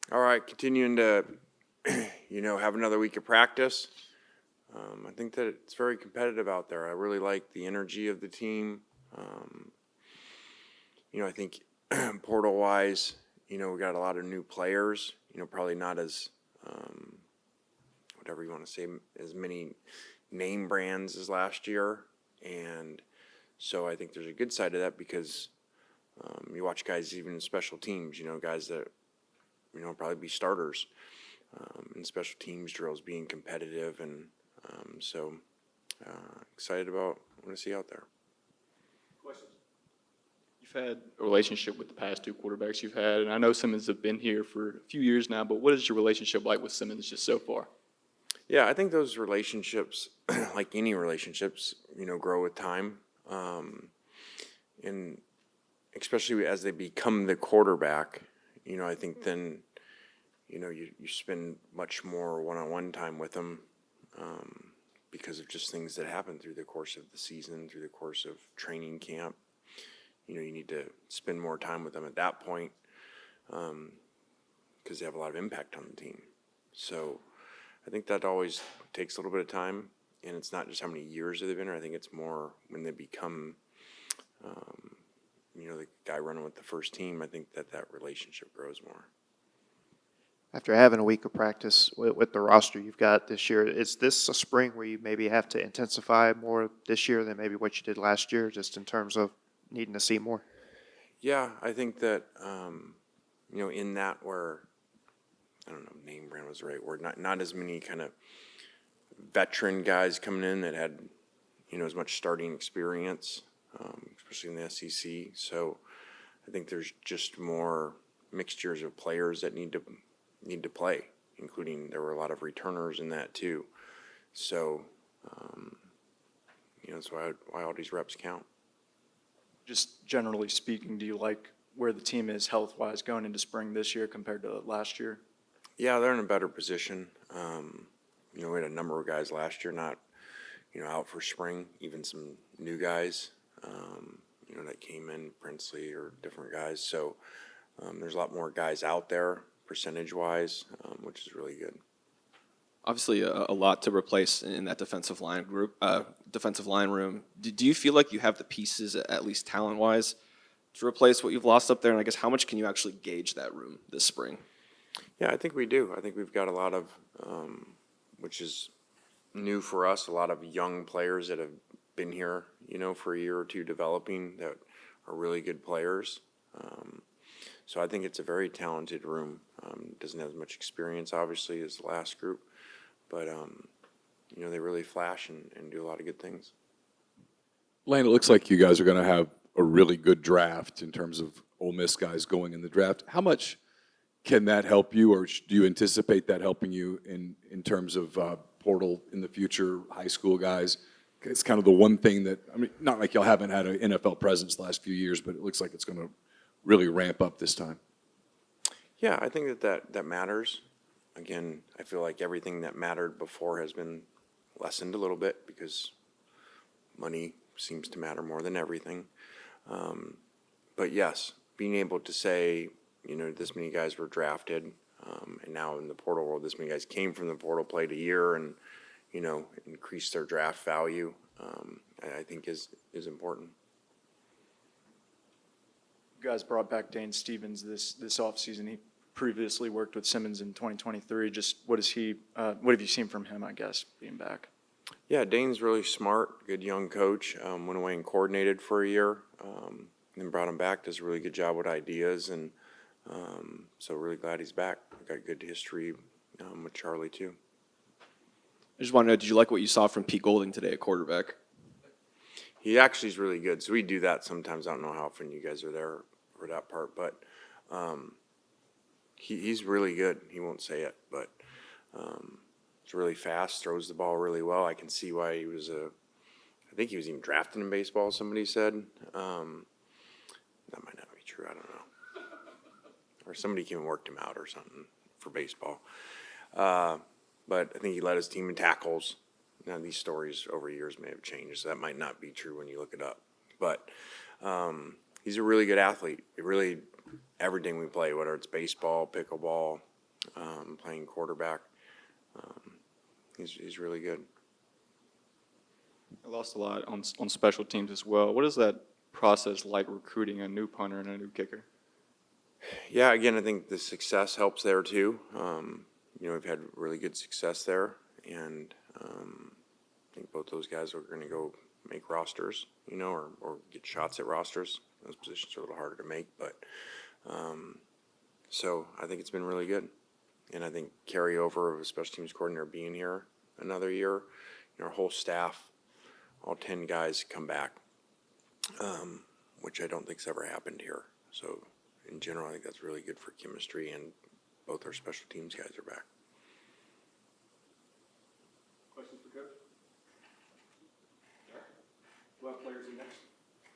All right, continuing to, have another week of practice. I think that it's very competitive out there. I really like the energy of the team. Um, I think portal-wise, we got a lot of new players. Probably not as, whatever you want to say, as many name brands as last year. And so I think there's a good side to that because you watch guys even in special teams, guys that probably be starters in special teams drills, being competitive, and so excited about what I see out there. Questions? You've had a relationship with the past two quarterbacks you've had, and I know Simmons have been here for a few years now, but what is your relationship like with Simmons just so far? Yeah, I think those relationships, like any relationships, grow with time, and especially as they become the quarterback. I think then you spend much more one-on-one time with them because of just things that happen through the course of the season, through the course of training camp. You need to spend more time with them at that point because they have a lot of impact on the team. So I think that always takes a little bit of time, and it's not just how many years they've been here. I think it's more when they become, the guy running with the first team. I think that relationship grows more. After having a week of practice with the roster you've got this year, is this a spring where you maybe have to intensify more this year than maybe what you did last year, just in terms of needing to see more? Yeah, I think that, in that where, I don't know, name brand was the right word, not as many kind of veteran guys coming in that had, as much starting experience, especially in the SEC. So I think there's just more mixtures of players that need to play, including there were a lot of returners in that too. So, that's why all these reps count. Just generally speaking, do you like where the team is health-wise going into spring this year compared to last year? Yeah, they're in a better position. We had a number of guys last year not, out for spring, even some new guys, that came in, Princely or different guys. So there's a lot more guys out there percentage-wise, which is really good. Obviously, a lot to replace in that defensive line room. Do you feel like you have the pieces, at least talent-wise, to replace what you've lost up there? And I guess how much can you actually gauge that room this spring? Yeah, I think we do. I think we've got a lot of, which is new for us, a lot of young players that have been here, for a year or two developing that are really good players. So I think it's a very talented room. Doesn't have as much experience, obviously, as the last group, but, they really flash and do a lot of good things. Lane, it looks like you guys are going to have a really good draft in terms of Ole Miss guys going in the draft. How much can that help you, or do you anticipate that helping you in terms of portal in the future, high school guys? It's kind of the one thing that, not like y'all haven't had an NFL presence the last few years, but it looks like it's going to really ramp up this time. Yeah, I think that matters. Again, I feel like everything that mattered before has been lessened a little bit because money seems to matter more than everything. But yes, being able to say, this many guys were drafted, and now in the portal world, this many guys came from the portal, played a year, and increased their draft value, I think is important. You guys brought back Dane Stevens this offseason. He previously worked with Simmons in 2023. Just what have you seen from him, I guess, being back? Yeah, Dane's really smart, good young coach. Went away and coordinated for a year, then brought him back. Does a really good job with ideas, and so really glad he's back. Got good history with Charlie too. I just want to know, did you like what you saw from Pete Golding today at quarterback? He actually is really good. So we do that sometimes. I don't know how often you guys are there for that part, but he's really good. He won't say it, but he's really fast, throws the ball really well. I can see why he was I think he was even drafted in baseball, somebody said. That might not be true. I don't know. Or somebody came and worked him out or something for baseball. But I think he led his team in tackles. Now, these stories over years may have changed, so that might not be true when you look it up. But he's a really good athlete. Everything we play, whether it's baseball, pickleball, playing quarterback. He's really good. I lost a lot on special teams as well. What is that process like recruiting a new punter and a new kicker? Yeah, again, I think the success helps there too. We've had really good success there, and I think both those guys are going to go make rosters, or get shots at rosters. Those positions are a little harder to make, but so I think it's been really good, and I think carryover of a special teams coordinator being here another year, our whole staff, all 10 guys come back, which I don't think's ever happened here. So in general, I think that's really good for chemistry, and both our special teams guys are back. Questions for Coach? What players are next?